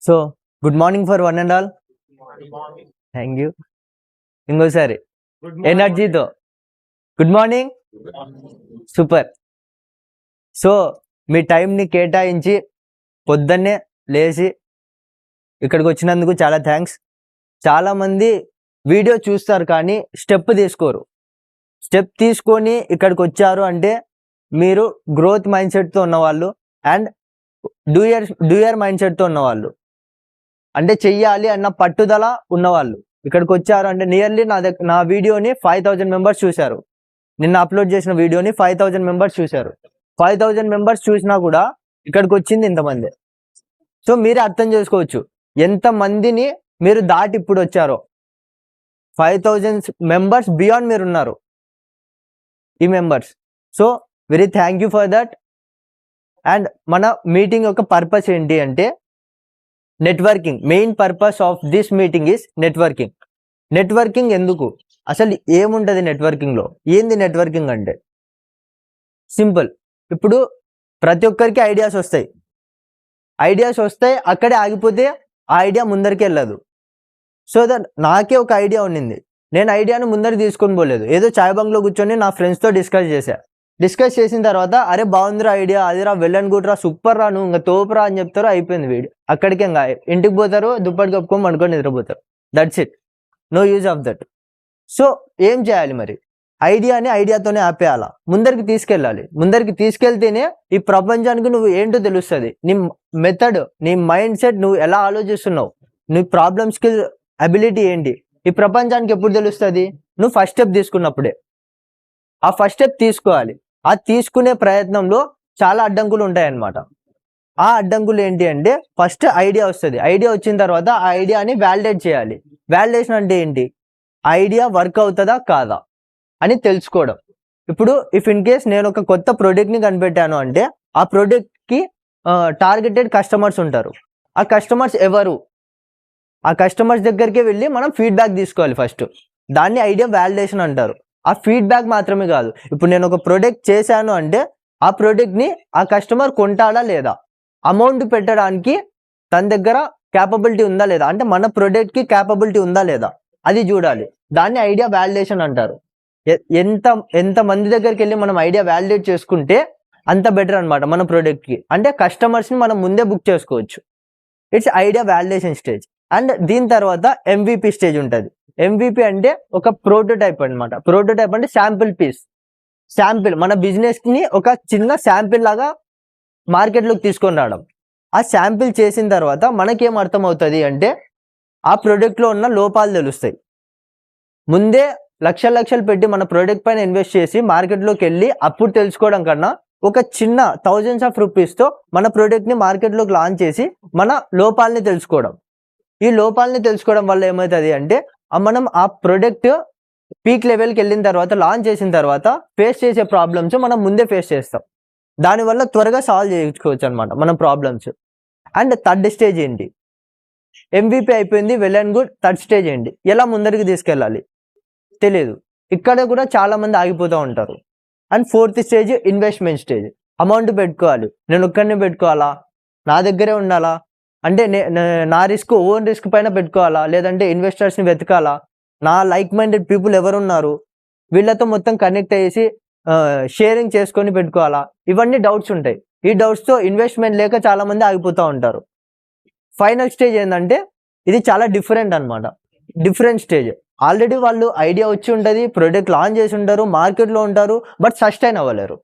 So good morning for one and all. Thank you. ఇంకోసారి ఎనర్జీతో good morning. Super. So మీ టైంని కేటాయించి పొద్దున్నే లేచి ఇక్కడికి వచ్చినందుకు చాలా థ్యాంక్స్. చాలామంది వీడియో చూస్తారు కానీ స్టెప్ తీసుకోరు. స్టెప్ తీసుకొని ఇక్కడికి వచ్చారు అంటే మీరు గ్రోత్ మైండ్ సెట్తో ఉన్నవాళ్ళు అండ్ డూయర్ మైండ్ సెట్తో ఉన్నవాళ్ళు, అంటే చెయ్యాలి అన్న పట్టుదల ఉన్నవాళ్ళు ఇక్కడికి వచ్చారు అంటే నియర్లీ నా వీడియోని 5000 మెంబర్స్ చూశారు. నిన్న అప్లోడ్ చేసిన వీడియోని 5000 మెంబర్స్ చూశారు. 5000 మెంబర్స్ చూసినా కూడా ఇక్కడికి వచ్చింది ఇంతమంది. సో మీరే అర్థం చేసుకోవచ్చు ఎంతమందిని మీరు దాటి ఇప్పుడు వచ్చారో. 5000 మెంబర్స్ బియాండ్ మీరు ఉన్నారు ఈ members. So very thank you for that. And మన మీటింగ్ యొక్క పర్పస్ ఏంటి అంటే networking. Main purpose of this meeting is networking. Networking ఎందుకు, అసలు ఏముంటుంది నెట్వర్కింగ్లో, ఏంది నెట్వర్కింగ్ అంటే సింపుల్. ఇప్పుడు ప్రతి ఒక్కరికి ఐడియాస్ వస్తాయి, అక్కడే ఆగిపోతే ఆ ఐడియా ముందరికి వెళ్ళదు. సో దట్ నాకే ఒక ఐడియా ఉండింది, నేను ఐడియాను ముందరికి తీసుకొని పోలేదు. ఏదో చాయ్ బంగ్లో కూర్చొని నా ఫ్రెండ్స్తో డిస్కస్ చేసిన తర్వాత అరే బాగుందిరా ఐడియా, అదిరా వెల్ అండ్ గుడ్ రా, సూపర్ రా, నువ్వు ఇంకా తోపురా అని చెప్తారు, అయిపోయింది వీడియో. అక్కడికి ఇంకా ఇంటికి పోతారు, దుప్పటి కప్పుకొని అనుకొని నిద్రపోతారు. That's it, no use of that. So ఏం చేయాలి మరి, ఐడియాతోనే ఆపేయాలా, ముందరికి తీసుకెళ్ళాలి. ముందరికి తీసుకెళ్తేనే ఈ ప్రపంచానికి నువ్వు ఏంటో తెలుస్తుంది. నీ మెథడ్, నీ మైండ్ సెట్, నువ్వు ఎలా ఆలోచిస్తున్నావు, నీ ప్రాబ్లమ్ స్కిల్ అబిలిటీ ఏంటి, ఈ ప్రపంచానికి ఎప్పుడు తెలుస్తుంది, నువ్వు ఫస్ట్ స్టెప్ తీసుకున్నప్పుడే. ఆ ఫస్ట్ స్టెప్ తీసుకోవాలి. ఆ తీసుకునే ప్రయత్నంలో చాలా అడ్డంకులు ఉంటాయన్నమాట. ఆ అడ్డంకులు ఏంటి అంటే ఫస్ట్ ఐడియా వస్తుంది. ఐడియా వచ్చిన తర్వాత ఆ ఐడియాని వ్యాలిడేట్ చేయాలి. వ్యాలిడేషన్ అంటే ఏంటి, ఐడియా వర్క్ అవుతుందా కాదా అని తెలుసుకోవడం. ఇప్పుడు ఇఫ్ ఇన్ కేస్ నేను ఒక కొత్త ప్రోడక్ట్ని కనిపెట్టాను అంటే ఆ ప్రోడక్ట్కి టార్గెటెడ్ కస్టమర్స్ ఉంటారు. ఆ కస్టమర్స్ ఎవరు, ఆ కస్టమర్స్ దగ్గరికి వెళ్ళి మనం ఫీడ్బ్యాక్ తీసుకోవాలి ఫస్ట్. దాన్ని ఐడియా వ్యాలిడేషన్ అంటారు. ఆ ఫీడ్బ్యాక్ మాత్రమే కాదు, ఇప్పుడు నేను ఒక ప్రోడక్ట్ చేశాను అంటే ఆ ప్రోడక్ట్ని ఆ కస్టమర్ కొంటాడా లేదా, అమౌంట్ పెట్టడానికి తన దగ్గర క్యాపబిలిటీ ఉందా లేదా, అంటే మన ప్రోడక్ట్కి క్యాపబిలిటీ ఉందా లేదా అది చూడాలి. దాన్ని ఐడియా వ్యాలిడేషన్ అంటారు. ఎంత మంది దగ్గరికి వెళ్ళి మనం ఐడియా వ్యాలిడేట్ చేసుకుంటే అంత బెటర్ అనమాట మన ప్రోడక్ట్కి. అంటే కస్టమర్స్ని మనం ముందే బుక్ చేసుకోవచ్చు. It's idea validation stage. And దీని తర్వాత MVP స్టేజ్ ఉంటుంది. MVP అంటే ఒక ప్రోటోటైప్ అనమాట. ప్రోటోటైప్ అంటే శాంపిల్ పీస్. మన బిజినెస్ని ఒక చిన్న శాంపిల్ లాగా మార్కెట్లోకి తీసుకొని రావడం. ఆ శాంపిల్ చేసిన తర్వాత మనకేం అర్థమవుతుంది అంటే ఆ ప్రోడక్ట్లో ఉన్న లోపాలు తెలుస్తాయి. ముందే లక్షలు పెట్టి మన ప్రోడక్ట్ పైన ఇన్వెస్ట్ చేసి మార్కెట్లోకి వెళ్ళి అప్పుడు తెలుసుకోవడం కన్నా ఒక చిన్న థౌజండ్స్ ఆఫ్ రూపీస్తో మన ప్రోడక్ట్ని మార్కెట్లోకి లాంచ్ చేసి మన లోపాలని తెలుసుకోవడం. ఈ లోపాలని తెలుసుకోవడం వల్ల ఏమవుతుంది అంటే మనం ఆ ప్రోడక్ట్ పీక్ లెవెల్కి వెళ్ళిన తర్వాత, లాంచ్ చేసిన తర్వాత ఫేస్ చేసే ప్రాబ్లమ్స్ మనం ముందే ఫేస్ చేస్తాం. దానివల్ల త్వరగా సాల్వ్ చేసుకోవచ్చు అనమాట మనం ప్రాబ్లమ్స్. అండ్ థర్డ్ స్టేజ్ ఏంటి, MVP అయిపోయింది, well and good. Third stage ఏంటి, ఎలా ముందరికి తీసుకెళ్ళాలి తెలియదు. ఇక్కడ కూడా చాలా మంది ఆగిపోతూ ఉంటారు. And fourth stage investment stage. Amount పెట్టుకోవాలి, నేను ఒక్కడినే పెట్టుకోవాలా, నా దగ్గరే ఉండాలా, అంటే నా ఓన్ రిస్క్ పైన పెట్టుకోవాలా, లేదంటే ఇన్వెస్టర్స్ని వెతకాలా, నా లైక్ మైండెడ్ పీపుల్ ఎవరున్నారు వీళ్ళతో మొత్తం కనెక్ట్ అయ్యేసి షేరింగ్ చేసుకొని పెట్టుకోవాలా, ఇవన్నీ డౌట్స్ ఉంటాయి. ఈ డౌట్స్తో ఇన్వెస్ట్మెంట్ లేక చాలా మంది ఆగిపోతూ ఉంటారు. ఫైనల్ స్టేజ్ ఏంటంటే ఇది చాలా డిఫరెంట్ అనమాట. Different stage. ఆల్రెడీ వాళ్ళు ఐడియా వచ్చి ఉంటుంది, ప్రోడక్ట్ లాంచ్ చేసి ఉంటారు, మార్కెట్లో ఉంటారు, బట్ సస్టైన్ అవ్వలేరు.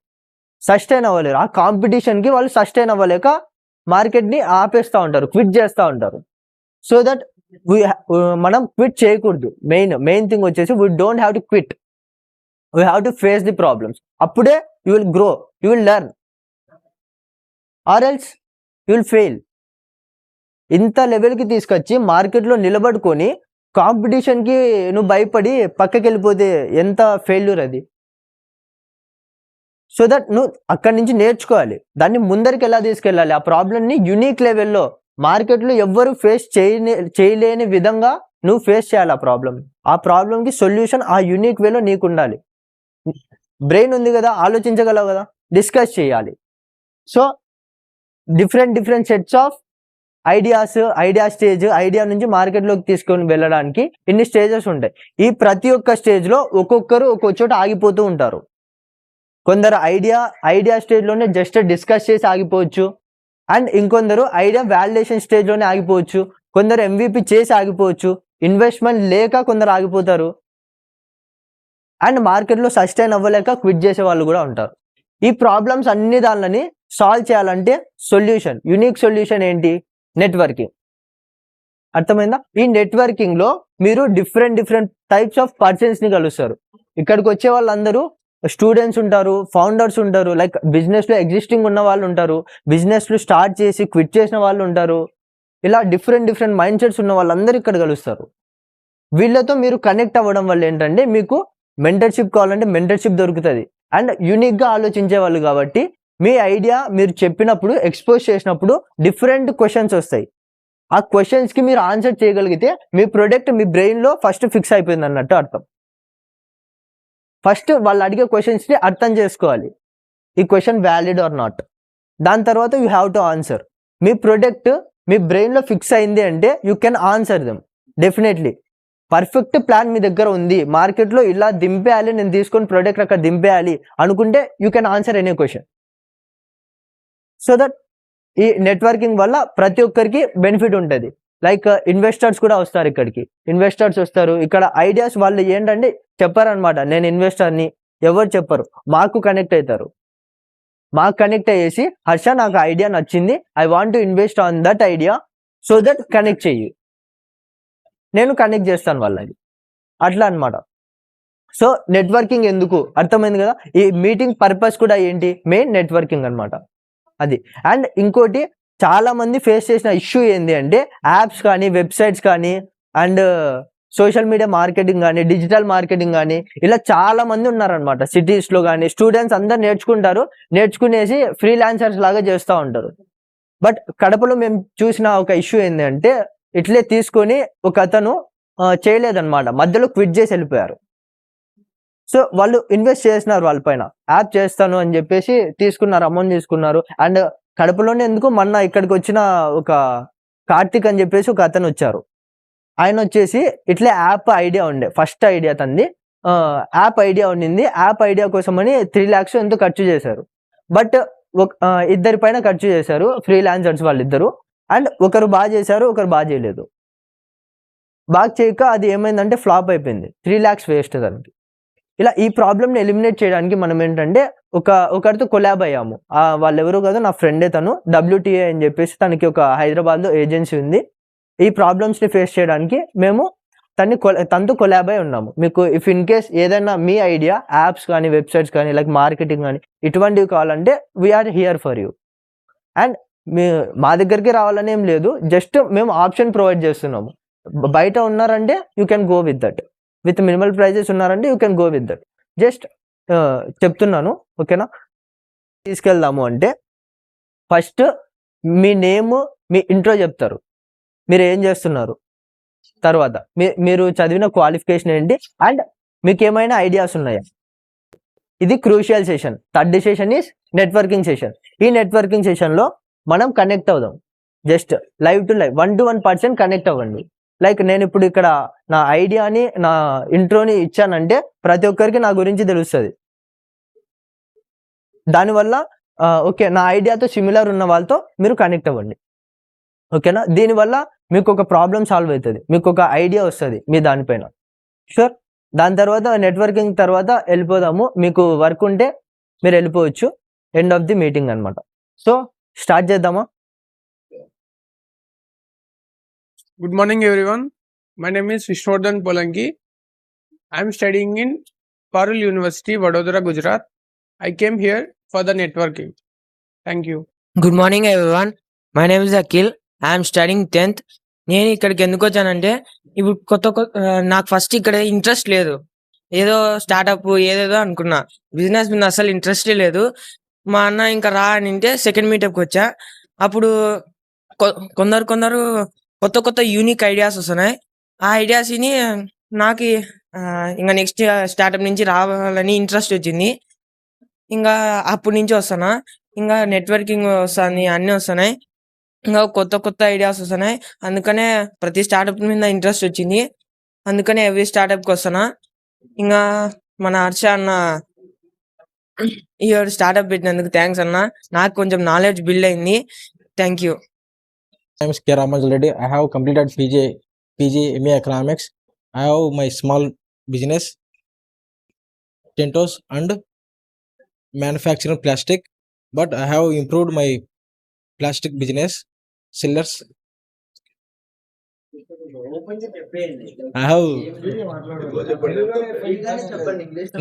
ఆ కాంపిటీషన్కి వాళ్ళు సస్టైన్ అవ్వలేక మార్కెట్ని ఆపేస్తూ ఉంటారు, క్విట్ చేస్తూ ఉంటారు. సో దట్ మనం క్విట్ చేయకూడదు. మెయిన్ థింగ్ వచ్చేసి we don't have to quit, we have to face the problems. అప్పుడే you will grow, you will learn, or else you will fail. ఇంత లెవెల్కి తీసుకొచ్చి మార్కెట్లో నిలబడుకొని కాంపిటీషన్కి నువ్వు భయపడి పక్కకి వెళ్ళిపోతే ఎంత ఫెయిల్యూర్ అది. సో దట్ నువ్వు అక్కడి నుంచి నేర్చుకోవాలి, దాన్ని ముందరికి ఎలా తీసుకెళ్ళాలి, ఆ ప్రాబ్లమ్ని యూనిక్ లెవెల్లో మార్కెట్లో ఎవ్వరు ఫేస్ చేయలేని విధంగా నువ్వు ఫేస్ చేయాలి ఆ ప్రాబ్లంకి సొల్యూషన్ ఆ యూనిక్ వేలో నీకు ఉండాలి. బ్రెయిన్ ఉంది కదా, ఆలోచించగలవు కదా, డిస్కస్ చేయాలి. So different sets of idea stage, idea నుంచి మార్కెట్లోకి తీసుకొని వెళ్ళడానికి ఇన్ని స్టేజెస్ ఉంటాయి. ఈ ప్రతి ఒక్క స్టేజ్లో ఒక్కొక్కరు ఒక్కో చోట ఆగిపోతూ ఉంటారు. కొందరు ఐడియా స్టేజ్లోనే జస్ట్ డిస్కస్ చేసి ఆగిపోవచ్చు, అండ్ ఇంకొందరు ఐడియా వ్యాలిడేషన్ స్టేజ్లోనే ఆగిపోవచ్చు, కొందరు MVP చేసి ఆగిపోవచ్చు, ఇన్వెస్ట్మెంట్ లేక కొందరు ఆగిపోతారు, అండ్ మార్కెట్లో సస్టైన్ అవ్వలేక క్విట్ చేసే వాళ్ళు కూడా ఉంటారు. ఈ ప్రాబ్లమ్స్ అన్ని దానిని సాల్వ్ చేయాలంటే యూనిక్ సొల్యూషన్ ఏంటి? నెట్వర్కింగ్. అర్థమైందా? ఈ నెట్వర్కింగ్లో మీరు డిఫరెంట్ టైప్స్ ఆఫ్ పర్సన్స్ని కలుస్తారు. ఇక్కడికి వచ్చే వాళ్ళందరూ స్టూడెంట్స్ ఉంటారు, ఫౌండర్స్ ఉంటారు, లైక్ బిజినెస్లో ఎగ్జిస్టింగ్ ఉన్న వాళ్ళు ఉంటారు, బిజినెస్లు స్టార్ట్ చేసి క్విట్ చేసిన వాళ్ళు ఉంటారు. ఇలా డిఫరెంట్ మైండ్ సెట్స్ ఉన్న వాళ్ళందరూ ఇక్కడ కలుస్తారు. వీళ్ళతో మీరు కనెక్ట్ అవ్వడం వల్ల ఏంటంటే మీకు మెంటర్షిప్ కావాలంటే మెంటర్షిప్ దొరుకుతుంది, అండ్ యూనిక్గా ఆలోచించే వాళ్ళు కాబట్టి మీ ఐడియా మీరు చెప్పినప్పుడు ఎక్స్పోజ్ చేసినప్పుడు డిఫరెంట్ క్వశ్చన్స్ వస్తాయి. ఆ క్వశ్చన్స్కి మీరు ఆన్సర్ చేయగలిగితే మీ ప్రొడక్ట్ మీ బ్రెయిన్లో ఫస్ట్ ఫిక్స్ అయిపోయింది అన్నట్టు అర్థం. ఫస్ట్ వాళ్ళు అడిగే క్వశ్చన్స్ని అర్థం చేసుకోవాలి, ఈ క్వశ్చన్ వ్యాలిడ్ ఆర్ నాట్. దాని తర్వాత యూ హ్యావ్ టు ఆన్సర్. మీ ప్రొడక్ట్ మీ బ్రెయిన్లో ఫిక్స్ అయింది అంటే you can answer them definitely. Perfect plan మీ దగ్గర ఉంది, మార్కెట్లో ఇలా దింపేయాలి, నేను తీసుకొని ప్రొడక్ట్ అక్కడ దింపేయాలి అనుకుంటే you can answer any question. So that ఈ నెట్వర్కింగ్ వల్ల ప్రతి ఒక్కరికి బెనిఫిట్ ఉంటుంది. లైక్ ఇన్వెస్టర్స్ కూడా వస్తారు ఇక్కడికి, ఇన్వెస్టర్స్ వస్తారు ఇక్కడ. ఐడియాస్ వాళ్ళు ఏంటంటే చెప్పారనమాట, నేను ఇన్వెస్టర్ని, ఎవరు చెప్పరు, మాకు కనెక్ట్ అవుతారు. మాకు కనెక్ట్ అయ్యేసి హర్ష నాకు ఐడియా నచ్చింది, I want to invest on that idea, so that connect చెయ్యి, నేను కనెక్ట్ చేస్తాను వాళ్ళకి, అట్లా అనమాట. సో నెట్వర్కింగ్ ఎందుకు అర్థమైంది కదా. ఈ మీటింగ్ పర్పస్ కూడా ఏంటి? మెయిన్ నెట్వర్కింగ్ అనమాట అది. అండ్ ఇంకోటి చాలా మంది ఫేస్ చేసిన ఇష్యూ ఏంటి అంటే యాప్స్ కానీ, వెబ్సైట్స్ కానీ, అండ్ సోషల్ మీడియా మార్కెటింగ్ కానీ, డిజిటల్ మార్కెటింగ్ కానీ, ఇలా చాలా మంది ఉన్నారనమాట సిటీస్లో కానీ. స్టూడెంట్స్ అందరు నేర్చుకునేసి ఫ్రీలాన్సర్స్ లాగా చేస్తూ ఉంటారు. బట్ కడపలో మేము చూసిన ఒక ఇష్యూ ఏంటి అంటే ఇట్లే తీసుకొని ఒక అతను చేయలేదన్నమాట, మధ్యలో క్విట్ చేసి వెళ్ళిపోయారు. సో వాళ్ళు ఇన్వెస్ట్ చేసినారు వాళ్ళపైన, యాప్ చేస్తాను అని చెప్పేసి తీసుకున్నారు, అమౌంట్ తీసుకున్నారు. అండ్ కడపలోనే ఎందుకు మొన్న ఇక్కడికి వచ్చిన ఒక కార్తిక్ అని చెప్పేసి ఒక అతను వచ్చారు. ఆయన వచ్చేసి ఇట్లే యాప్ ఐడియా ఉండే, ఫస్ట్ ఐడియా తంది, యాప్ ఐడియా ఉండింది. యాప్ ఐడియా కోసం అని 3 lakhs ఎంతో ఖర్చు చేశారు. బట్ ఇద్దరి పైన ఖర్చు చేశారు, ఫ్రీలాన్సర్స్ వాళ్ళిద్దరు. అండ్ ఒకరు బాగా చేశారు, ఒకరు బాగా చేయలేదు. బాగా చేయక అది ఏమైందంటే ఫ్లాప్ అయిపోయింది, 3 lakhs వేస్ట్ దానికి. ఇలా ఈ ప్రాబ్లమ్ని ఎలిమినేట్ చేయడానికి మనం ఏంటంటే ఒకరితో కొలాబ్ అయ్యాము. వాళ్ళు ఎవరు కాదు, నా ఫ్రెండే తను, WTA అని చెప్పేసి తనకి ఒక హైదరాబాద్లో ఏజెన్సీ ఉంది. ఈ ప్రాబ్లమ్స్ని ఫేస్ చేయడానికి మేము తనతో కొలాబ్ అయి ఉన్నాము. మీకు ఇఫ్ ఇన్ కేస్ ఏదైనా మీ ఐడియా యాప్స్ కానీ, వెబ్సైట్స్ కానీ, లైక్ మార్కెటింగ్ కానీ ఇటువంటివి కావాలంటే we're here for you. And మా దగ్గరికి రావాలని ఏం లేదు, జస్ట్ మేము ఆప్షన్ ప్రొవైడ్ చేస్తున్నాము. బయట ఉన్నారంటే you can go with that, with minimal prices ఉన్నారంటే you can go with that. Just చెప్తున్నాను, ఓకేనా. తీసుకెళ్దాము అంటే ఫస్ట్ మీ నేమ్, మీ ఇంట్రో చెప్తారు, మీరు ఏం చేస్తున్నారు, తర్వాత మీరు చదివిన క్వాలిఫికేషన్ ఏంటి, అండ్ మీకు ఏమైనా ఐడియాస్ ఉన్నాయా. ఇది crucial session. Third session is networking session. ఈ నెట్వర్కింగ్ సెషన్లో మనం కనెక్ట్ అవుదాం, just live to live 1-to-1 person connect అవ్వండి. లైక్ నేను ఇప్పుడు ఇక్కడ నా ఐడియాని, నా ఇంట్రోని ఇచ్చానంటే ప్రతి ఒక్కరికి నా గురించి తెలుస్తుంది. దానివల్ల ఓకే, నా ఐడియాతో సిమిలర్ ఉన్న వాళ్ళతో మీరు కనెక్ట్ అవ్వండి, ఓకేనా. దీనివల్ల మీకు ఒక ప్రాబ్లం సాల్వ్ అవుతుంది, మీకు ఒక ఐడియా వస్తుంది మీ దానిపైన. షూర్. దాని తర్వాత నెట్వర్కింగ్ తర్వాత వెళ్ళిపోదాము. మీకు వర్క్ ఉంటే మీరు వెళ్ళిపోవచ్చు, ఎండ్ ఆఫ్ ది మీటింగ్ అనమాట. సో స్టార్ట్ చేద్దామా. Good morning, everyone. My name is Vishnuvardhan Polanki. I am studying in Parul University, Vadodara, Gujarat. I came here for the networking. Thank you. Good morning everyone, my name is Akhil. I'm studying 10th. నేను ఇక్కడికి ఎందుకు వచ్చానంటే ఇప్పుడు నాకు first ఇక్కడ interest లేదు, ఏదో startup ఏదేదో అనుకున్నా, బిజినెస్ మీద అసలు ఇంట్రెస్టే లేదు. మా అన్న ఇంకా రా అని అంటే సెకండ్ మీటప్కి వచ్చా. అప్పుడు కొందరు కొత్త యూనిక్ ఐడియాస్ వస్తున్నాయి. ఆ ఐడియాస్ని నాకు ఇంకా నెక్స్ట్ స్టార్టప్ నుంచి రావాలని ఇంట్రెస్ట్ వచ్చింది. ఇంకా అప్పటి నుంచి వస్తానా, ఇంకా నెట్వర్కింగ్ వస్తుంది, అన్నీ వస్తున్నాయి. ఇంకా కొత్త కొత్త ఐడియాస్ వస్తున్నాయి. అందుకనే ప్రతి స్టార్టప్ మీద ఇంట్రెస్ట్ వచ్చింది. అందుకనే ఎవ్రీ స్టార్టప్కి వస్తున్నా. ఇంకా మన హర్ష అన్న ఈ స్టార్టప్ పెట్టినందుకు థ్యాంక్స్ అన్న. నాకు కొంచెం నాలెడ్జ్ బిల్డ్ అయింది. Thank you. My name is K. Ramanjal Reddy. I have completed PG MA Economics. I have my small business, Tentos and manufacturing plastic. But I have improved my plastic business, sellers. I have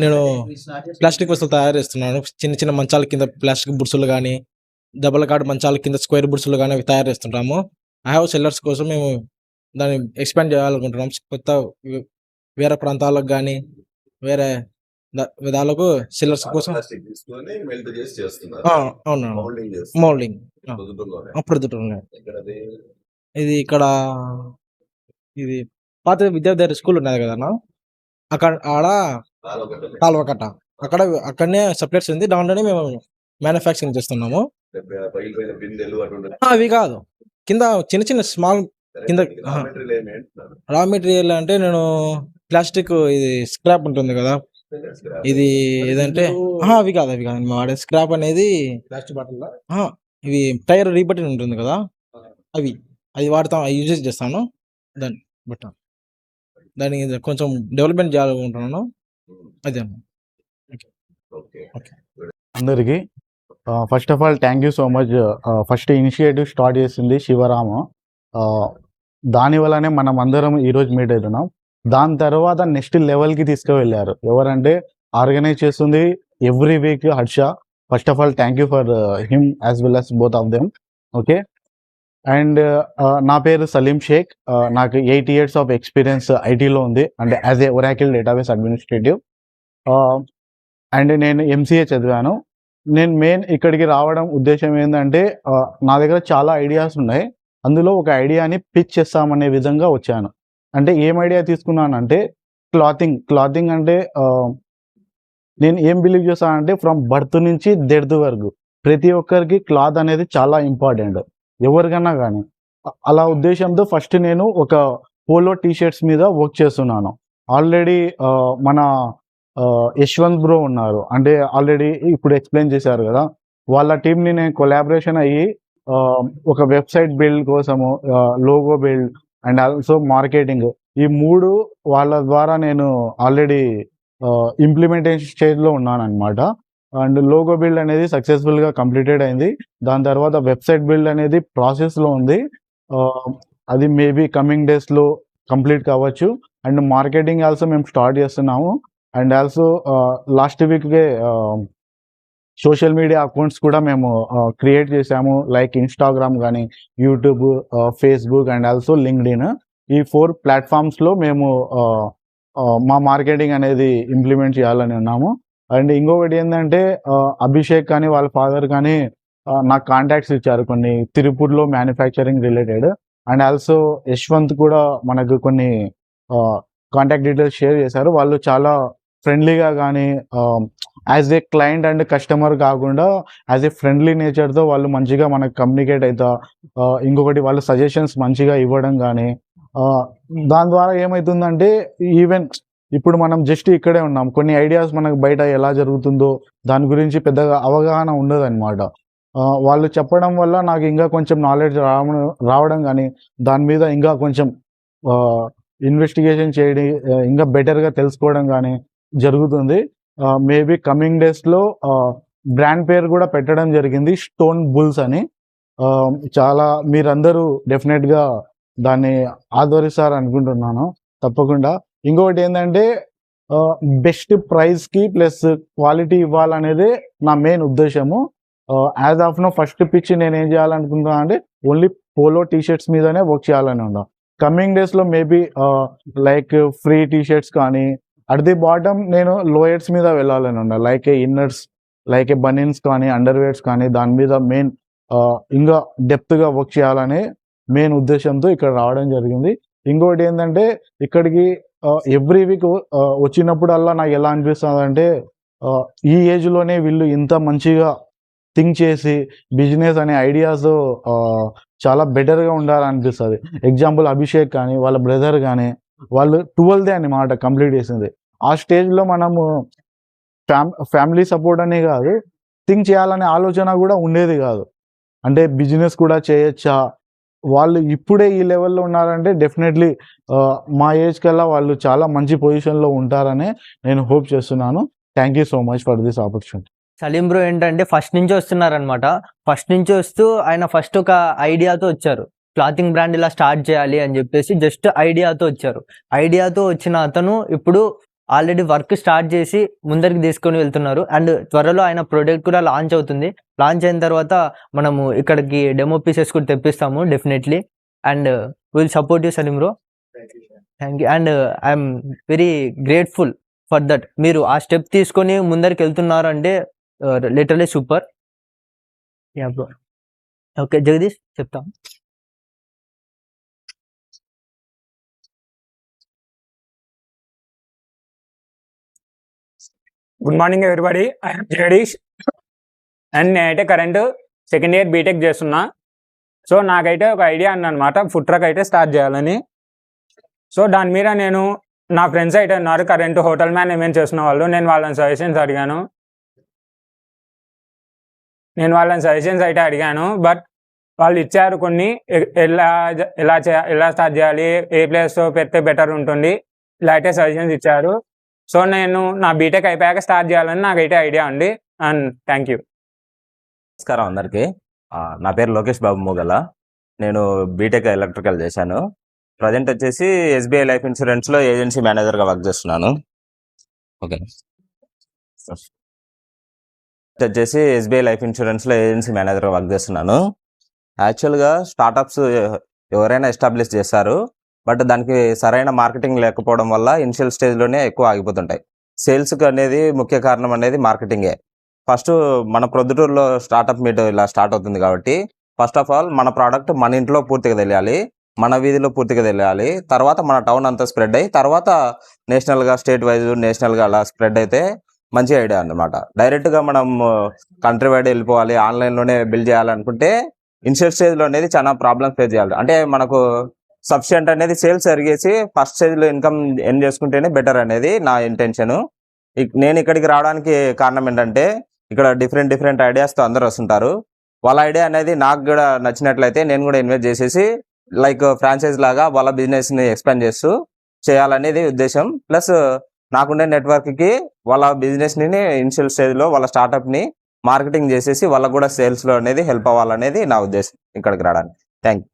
నేను plastic వస్తువులు తయారు చేస్తున్నాను. చిన్న చిన్న మంచాల కింద plastic బుడ్సులు కానీ, double card మంచాల కింద square బుడ్సులు కానీ అవి తయారు చేస్తుంటాము. ఐ హ్యావ్ సెల్లర్స్ కోసం మేము దాన్ని ఎక్స్పాండ్ చేయాలనుకుంటున్నాం. కొత్త వేరే ప్రాంతాలకు కానీ వేరే విధాలకు సెల్లర్స్ కోసం. అవును, మౌల్డింగ్ ప్రొద్దుటూరులో. ఇది ఇక్కడ ఇది పాత విద్యార్థి స్కూల్ ఉన్నది కదా అక్కడ, ఆడ కాలువకట్ట అక్కడనే సప్లైస్ ఉంది. దాంట్లోనే మేము మ్యానుఫ్యాక్చరింగ్ చేస్తున్నాము. అవి కాదు, కింద చిన్న చిన్న స్మాల్ కింద రా మెటీరియల్ అంటే నేను ప్లాస్టిక్ ఇది స్క్రాప్ ఉంటుంది కదా, ఇది ఏదంటే అవి కాదు మేము వాడే స్క్రాప్ అనేది ప్లాస్టిక్ బాటిల్, ఇవి టైర్ రీబటన్ ఉంటుంది కదా, అది వాడతాం, యూజెస్ చేస్తాను. దాన్ని బట్ దాన్ని కొంచెం డెవలప్మెంట్ చేయాలనుకుంటున్నాను. అదే అందరికీ first of all thank you so much. First initiative start చేసింది శివరామ. దానివల్లనే మనం అందరం ఈరోజు మీట్ అవుతున్నాం. దాని తర్వాత నెక్స్ట్ లెవెల్కి తీసుకువెళ్ళారు. ఎవరంటే ఆర్గనైజ్ చేస్తుంది every week Harsha. First of all thank you for him as well as both of them. Okay, and నా పేరు సలీం షేక్. నాకు 8 years ఆఫ్ ఎక్స్పీరియన్స్ ఐటీలో ఉంది, అంటే as a Oracle database administrative. And నేను ఎంసీఏ చదివాను. నేను మెయిన్ ఇక్కడికి రావడం ఉద్దేశం ఏంటంటే, నా దగ్గర చాలా ఐడియాస్ ఉన్నాయి. అందులో ఒక ఐడియాని పిచ్ చేస్తామనే విధంగా వచ్చాను. అంటే ఏం ఐడియా తీసుకున్నానంటే క్లాతింగ్ అంటే నేను ఏం బిలీవ్ చేస్తానంటే ఫ్రమ్ బర్త్ నుంచి డెత్ వరకు ప్రతి ఒక్కరికి క్లాత్ అనేది చాలా ఇంపార్టెంట్, ఎవరికన్నా కానీ. అలా ఉద్దేశంతో ఫస్ట్ నేను ఒక పోలో టీషర్ట్స్ మీద వర్క్ చేస్తున్నాను. ఆల్రెడీ మన యశ్వంత్ బ్రో ఉన్నారు, అంటే ఆల్రెడీ ఇప్పుడు ఎక్స్ప్లెయిన్ చేశారు కదా, వాళ్ళ టీంని నేను కొలాబరేషన్ అయ్యి ఒక వెబ్సైట్ బిల్డ్ కోసము, logo build and also marketing, ఈ 3 వాళ్ళ ద్వారా నేను ఆల్రెడీ ఇంప్లిమెంటేషన్ స్టేజ్లో ఉన్నాను అనమాట. అండ్ లోగో బిల్డ్ అనేది సక్సెస్ఫుల్గా కంప్లీటెడ్ అయింది. దాని తర్వాత వెబ్సైట్ బిల్డ్ అనేది ప్రాసెస్లో ఉంది. అది మేబీ కమింగ్ డేస్లో కంప్లీట్ కావచ్చు. అండ్ మార్కెటింగ్ ఆల్సో మేము స్టార్ట్ చేస్తున్నాము. అండ్ ఆల్సో లాస్ట్ వీక్కే సోషల్ మీడియా అకౌంట్స్ కూడా మేము క్రియేట్ చేసాము, లైక్ ఇన్స్టాగ్రామ్ కానీ, YouTube, Facebook and also LinkedIn. ఈ 4 ప్లాట్ఫామ్స్లో మేము మా మార్కెటింగ్ అనేది ఇంప్లిమెంట్ చేయాలని ఉన్నాము. అండ్ ఇంకొకటి ఏంటంటే, అభిషేక్ కానీ వాళ్ళ ఫాదర్ కానీ నాకు కాంటాక్ట్స్ ఇచ్చారు కొన్ని తిరుపూర్లో manufacturing related. And also Yashwant కూడా మనకు కొన్ని కాంటాక్ట్ డీటెయిల్స్ షేర్ చేశారు. వాళ్ళు చాలా ఫ్రెండ్లీగా కానీ as a client and customer కాకుండా యాజ్ ఏ ఫ్రెండ్లీ నేచర్తో వాళ్ళు మంచిగా మనకు కమ్యూనికేట్ అవుతా, ఇంకొకటి వాళ్ళు సజెషన్స్ మంచిగా ఇవ్వడం కానీ, దాని ద్వారా ఏమవుతుందంటే ఈవెన్ ఇప్పుడు మనం జస్ట్ ఇక్కడే ఉన్నాం, కొన్ని ఐడియాస్ మనకు బయట ఎలా జరుగుతుందో దాని గురించి పెద్దగా అవగాహన ఉండదన్నమాట. వాళ్ళు చెప్పడం వల్ల నాకు ఇంకా కొంచెం నాలెడ్జ్ రావడం కానీ, దాని మీద ఇంకా కొంచెం ఇన్వెస్టిగేషన్ చేయడం, ఇంకా బెటర్గా తెలుసుకోవడం కానీ జరుగుతుంది. మేబీ కమింగ్ డేస్లో బ్రాండ్ పేరు కూడా పెట్టడం జరిగింది, స్టోన్ బుల్స్ అని. చాలా మీరందరూ డెఫినెట్గా దాన్ని ఆదరిస్తారు అనుకుంటున్నాను తప్పకుండా. ఇంకొకటి ఏంటంటే, బెస్ట్ ప్రైస్కి ప్లస్ క్వాలిటీ ఇవ్వాలనేదే నా మెయిన్ ఉద్దేశము. As of now first pitch నేను ఏం చేయాలనుకుంటున్నాను అంటే, ఓన్లీ పోలో టీషర్ట్స్ మీదనే వర్క్ చేయాలని ఉన్నా. కమింగ్ డేస్లో మేబీ లైక్ ఫ్రీ టీషర్ట్స్ కానీ, అట్ ది బాటమ్ నేను లోయర్స్ మీద వెళ్ళాలని ఉన్నా, లైక్ ఇన్నర్స్, లైక్ బనీన్స్ కానీ, అండర్వేర్స్ కానీ, దాని మీద మెయిన్ ఇంకా డెప్త్గా వర్క్ చేయాలనే మెయిన్ ఉద్దేశంతో ఇక్కడ రావడం జరిగింది. ఇంకొకటి ఏంటంటే, ఇక్కడికి ఎవ్రీ వీక్ వచ్చినప్పుడల్లా నాకు ఎలా అనిపిస్తుంది అంటే, ఈ ఏజ్లోనే వీళ్ళు ఇంత మంచిగా థింక్ చేసి బిజినెస్ అనే ఐడియాస్ చాలా బెటర్గా ఉండాలనిపిస్తుంది. ఎగ్జాంపుల్ అభిషేక్ కానీ వాళ్ళ బ్రదర్ కానీ వాళ్ళు 12th అన్నమాట కంప్లీట్ చేసింది. ఆ స్టేజ్లో మనము ఫ్యామిలీ సపోర్ట్ అనే కాదు, థింక్ చేయాలనే ఆలోచన కూడా ఉండేది కాదు. అంటే బిజినెస్ కూడా చేయొచ్చా, వాళ్ళు ఇప్పుడే ఈ లెవెల్లో ఉన్నారంటే డెఫినెట్లీ మా ఏజ్ కల్లా వాళ్ళు చాలా మంచి పొజిషన్లో ఉంటారని నేను హోప్ చేస్తున్నాను. Thank you so much for this opportunity. Salim bro ఏంటంటే ఫస్ట్ నుంచి వస్తున్నారనమాట. ఫస్ట్ నుంచి వస్తూ ఆయన ఫస్ట్ ఒక ఐడియాతో వచ్చారు, క్లాతింగ్ బ్రాండ్ ఇలా స్టార్ట్ చేయాలి అని చెప్పేసి జస్ట్ ఐడియాతో వచ్చారు. ఐడియాతో వచ్చిన అతను ఇప్పుడు ఆల్రెడీ వర్క్ స్టార్ట్ చేసి ముందరికి తీసుకొని వెళ్తున్నారు. అండ్ త్వరలో ఆయన ప్రోడక్ట్ కూడా లాంచ్ అవుతుంది. లాంచ్ అయిన తర్వాత మనము ఇక్కడికి డెమో పీసెస్ కూడా తెప్పిస్తాము definitely. And will support you Salim bro. Thank you. And I'm very grateful for that. మీరు ఆ స్టెప్ తీసుకొని ముందరికి వెళ్తున్నారు అంటే literally super. Yeah bro. Okay Jagadish చెప్తాం. Good morning everybody, I'm Jagadish and నేనైతే కరెంట్ సెకండ్ ఇయర్ బీటెక్ చేస్తున్నా. సో నాకైతే ఒక ఐడియా అన్నమాట, ఫుడ్ ట్రక్ అయితే స్టార్ట్ చేయాలని. సో దాని మీద నేను నా ఫ్రెండ్స్ అయితే ఉన్నారు కరెంట్ హోటల్ మేనేజ్మెంట్ చేస్తున్న వాళ్ళు. నేను వాళ్ళని సజెషన్స్ అడిగాను. బట్ వాళ్ళు ఇచ్చారు కొన్ని, ఎలా స్టార్ట్ చేయాలి, ఏ ప్లేస్ పెడితే బెటర్ ఉంటుంది, ఇలా అయితే సజెషన్స్ ఇచ్చారు. సో నేను నా బీటెక్ అయిపోయాక స్టార్ట్ చేయాలని నాకైతే ఐడియా ఉంది. And thank you. నమస్కారం అందరికీ. నా పేరు లోకేష్ బాబు మూగల. నేను బీటెక్ ఎలక్ట్రికల్ చేశాను. ప్రజెంట్ వచ్చేసి ఎస్బీఐ లైఫ్ ఇన్సూరెన్స్లో ఏజెన్సీ మేనేజర్గా వర్క్ చేస్తున్నాను. ఓకే, వచ్చేసి ఎస్బీఐ లైఫ్ ఇన్సూరెన్స్లో ఏజెన్సీ మేనేజర్గా వర్క్ చేస్తున్నాను. యాక్చువల్గా స్టార్టప్స్ ఎవరైనా ఎస్టాబ్లిష్ చేస్తారు, బట్ దానికి సరైన మార్కెటింగ్ లేకపోవడం వల్ల ఇనిషియల్ స్టేజ్లోనే ఎక్కువ ఆగిపోతుంటాయి. సేల్స్కి అనేది ముఖ్య కారణం అనేది మార్కెటింగే. ఫస్ట్ మన ప్రొద్దుటూరులో స్టార్టప్ మీట్ ఇలా స్టార్ట్ అవుతుంది కాబట్టి ఫస్ట్ ఆఫ్ ఆల్ మన ప్రోడక్ట్ మన ఇంట్లో పూర్తిగా తెలియాలి, మన వీధిలో పూర్తిగా తెలియాలి. తర్వాత మన టౌన్ అంతా స్ప్రెడ్ అయ్యి తర్వాత నేషనల్గా, స్టేట్ వైజ్, నేషనల్గా అలా స్ప్రెడ్ అయితే మంచి ఐడియా అన్నమాట. డైరెక్ట్గా మనం కంట్రీ వైడ్ వెళ్ళిపోవాలి, ఆన్లైన్లోనే బిల్డ్ చేయాలనుకుంటే ఇనిషియల్ స్టేజ్లో అనేది చాలా ప్రాబ్లమ్స్ ఫేస్ చేయాలి. అంటే మనకు సఫిషియంట్ అనేది సేల్స్ జరిగేసి ఫస్ట్ స్టేజ్లో ఇన్కమ్ ఎర్న్ చేసుకుంటేనే బెటర్ అనేది నా ఇంటెన్షన్. నేను ఇక్కడికి రావడానికి కారణం ఏంటంటే ఇక్కడ డిఫరెంట్ ఐడియాస్తో అందరూ వస్తుంటారు. వాళ్ళ ఐడియా అనేది నాకు కూడా నచ్చినట్లయితే నేను కూడా ఇన్వెస్ట్ చేసేసి లైక్ ఫ్రాంచైజ్ లాగా వాళ్ళ బిజినెస్ని ఎక్స్పాండ్ చేస్తూ చేయాలనేది ఉద్దేశం. ప్లస్ నాకుండే నెట్వర్క్కి వాళ్ళ బిజినెస్ని ఇనిషియల్ స్టేజ్లో వాళ్ళ స్టార్టప్ని మార్కెటింగ్ చేసేసి వాళ్ళకు కూడా సేల్స్లో అనేది హెల్ప్ అవ్వాలనేది నా ఉద్దేశం ఇక్కడికి రావడానికి. Thank you.